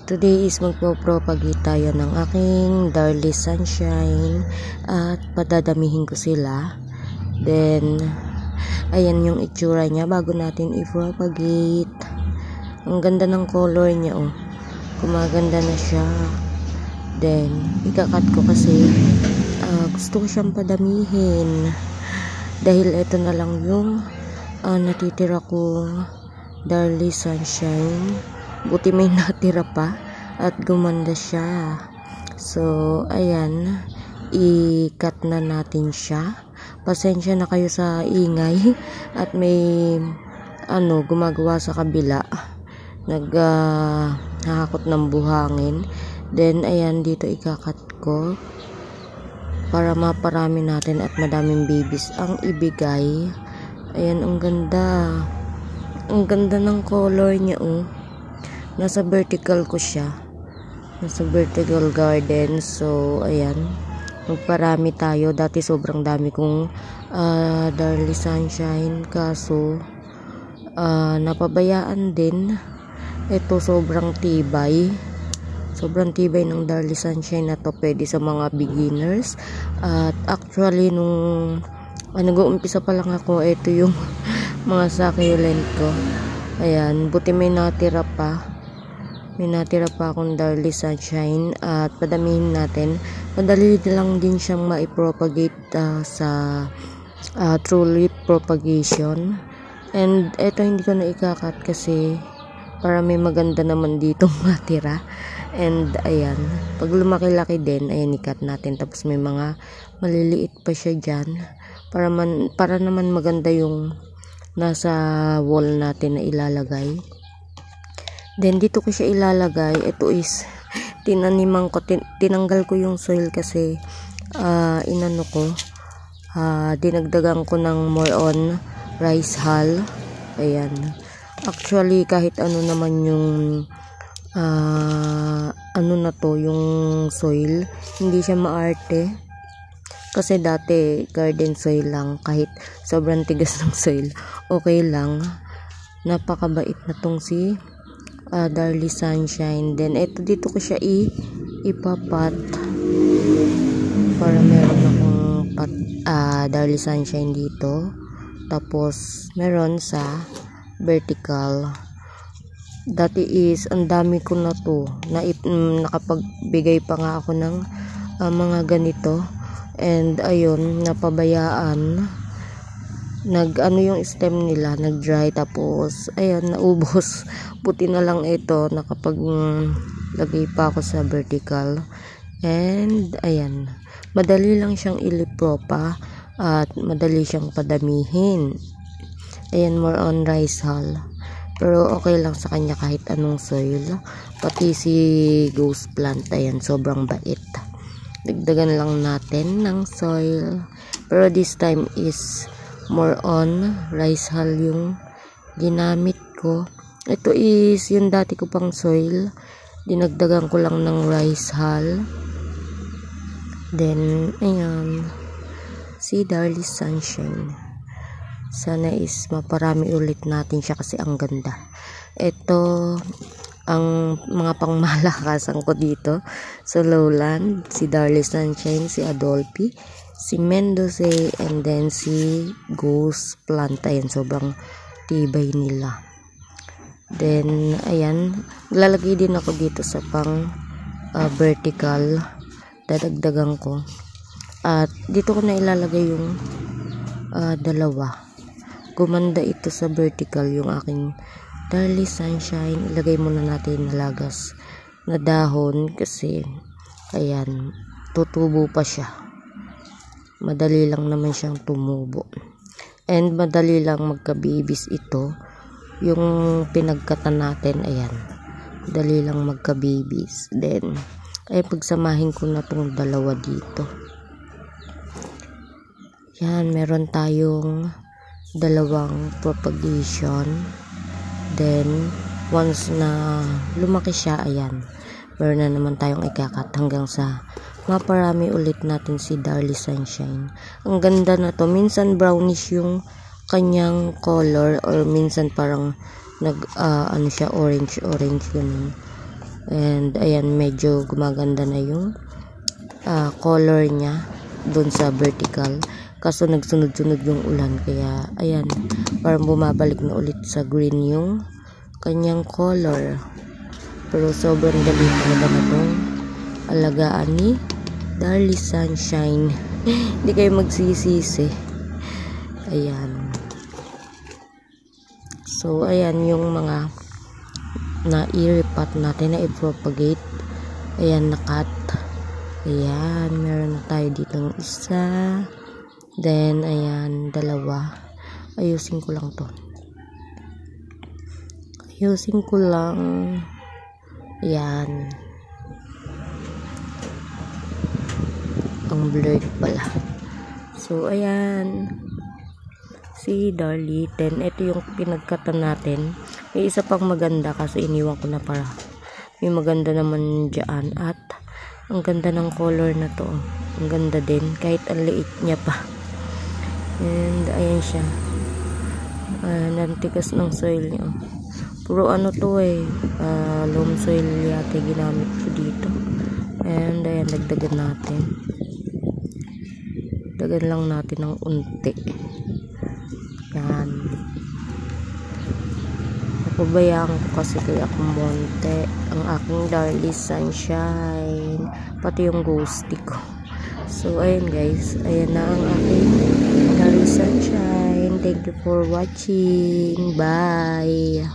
Today is magpo-propagate tayo ng aking Darlie Sunshine at padadamihin ko sila. Then, ayan yung itsura niya bago natin i-propagate. Ang ganda ng color niya, oh. Kumaganda na siya. Then, ikakat ko kasi gusto ko siyang padamihin. Dahil ito na lang yung natitira kong Darlie Sunshine. Buti may natira pa at gumanda siya. So, ayan, i-cut na natin siya. Pasensya na kayo sa ingay at may gumagawa sa kabila. Naghahakot ng buhangin. Then, ayan, dito ikakat ko para maparami natin at madaming babies ang ibigay. Ayan, ang ganda. Ang ganda ng color niya, oh. Nasa vertical ko siya. Nasa vertical garden. So, ayan. Magparami tayo. Dati sobrang dami kong Darlie Sunshine. Kaso, napabayaan din. Ito sobrang tibay. Sobrang tibay ng Darlie Sunshine na to. Pwede sa mga beginners. At actually, nung nag-uumpisa pa lang ako, ito yung mga succulent ko. Ayan. Buti may natira pa. May natira pa akong Darlie Sunshine at padamihin natin. Madali lang din siyang maipropagate sa true leaf propagation. And eto hindi ko na ikakat kasi para may maganda naman ditong matira. And ayan, pag lumaki-laki din, ayan ikat natin. Tapos may mga maliliit pa siya dyan. Para naman maganda yung nasa wall natin na ilalagay. Then, dito ko siya ilalagay. Ito is, tinanggal ko yung soil kasi, dinagdagan ko ng more on rice hull. Ayan. Actually, kahit ano naman yung, yung soil, hindi siya maarte. Kasi dati, garden soil lang, kahit sobrang tigas ng soil, okay lang. Napakabait na tong si Darlie Sunshine. Then, eto dito ko siya ipapat para meron akong Darlie Sunshine dito. Tapos, meron sa vertical. Dati is, ang dami ko na to. Nakapagbigay pa nga ako ng mga ganito. And, ayun, napabayaan. Yung stem nila, nag-dry, tapos, ayan, naubos. Puti na lang ito, lagay pa ako sa vertical. And, ayan, madali lang siyang ilipropa at madali siyang padamihin. Ayan, more on rice hull. Pero, okay lang sa kanya kahit anong soil. Pati si ghost plant, ayan, sobrang bait. Dagdagan lang natin ng soil. Pero, this time is more on rice hull yung ginamit ko. Ito is yung dati ko pang soil. Dinagdagan ko lang ng rice hull. Then, ayan. Si Darlie Sunshine. Sana is maparami ulit natin siya kasi ang ganda. Ito, ang mga pangmalakasan ko dito sa lowland. Si Darlie Sunshine, si Adolphi, si Mendoza, and then si Ghost Plant. Ayan, sobrang tibay nila. Then, ayan, lalagay din ako dito sa pang vertical. Dadagdagan ko. At dito ko na ilalagay yung dalawa. Gumanda ito sa vertical yung aking Darlie Sunshine. Ilagay muna natin na lagas na dahon kasi, ayan, tutubo pa siya. Madali lang naman siyang tumubo. And madali lang magka-babies ito. Yung pinagkatan natin, ayan. Madali lang magka-babies. Then, ay pagsamahin ko na tong dalawa dito. Yan, meron tayong dalawang propagation. Then, once na lumaki siya, ayan. Meron na naman tayong ikakat hanggang sa maparami ulit natin si Darlie Sunshine. Ang ganda na to. Minsan brownish yung kanyang color or minsan parang siya orange ganun. And ayan, medyo gumaganda na yung color niya doon sa vertical. Kaso nagsunod-sunod yung ulan, kaya ayan, parang bumabalik na ulit sa green yung kanyang color. Pero sobrang dali talaga na itong alagaan ni Darlie Sunshine. Hindi kayo magsisisi. Ayan. So ayan yung mga na-i-repot natin, na i-propagate. Ayan, nakat. Ayan, meron tayo ditong isa. Then, ayan, dalawa. Ayusin ko lang to. Ayusin ko lang. Ayan. Ang blurred pala. So, ayan. Si Darlie. Then, ito yung pinagkatan natin. May isa pang maganda kasi iniwan ko na para. May maganda naman dyan. At, ang ganda ng color na to. Ang ganda din. Kahit ang liit niya pa. And, ayan siya. Nantigas ng soil niya. Puro ano to loam soil yata ginamit ko dito. And, ayan, dagdagan natin. Dagdagan lang natin ng unti. Ayan. Napabayaan ko kasi kaya kumonte ang aking Darlie Sunshine. Pati yung ghosty ko. So, ayan guys. Ayan na ang aking Darlie Sunshine. Thank you for watching. Bye!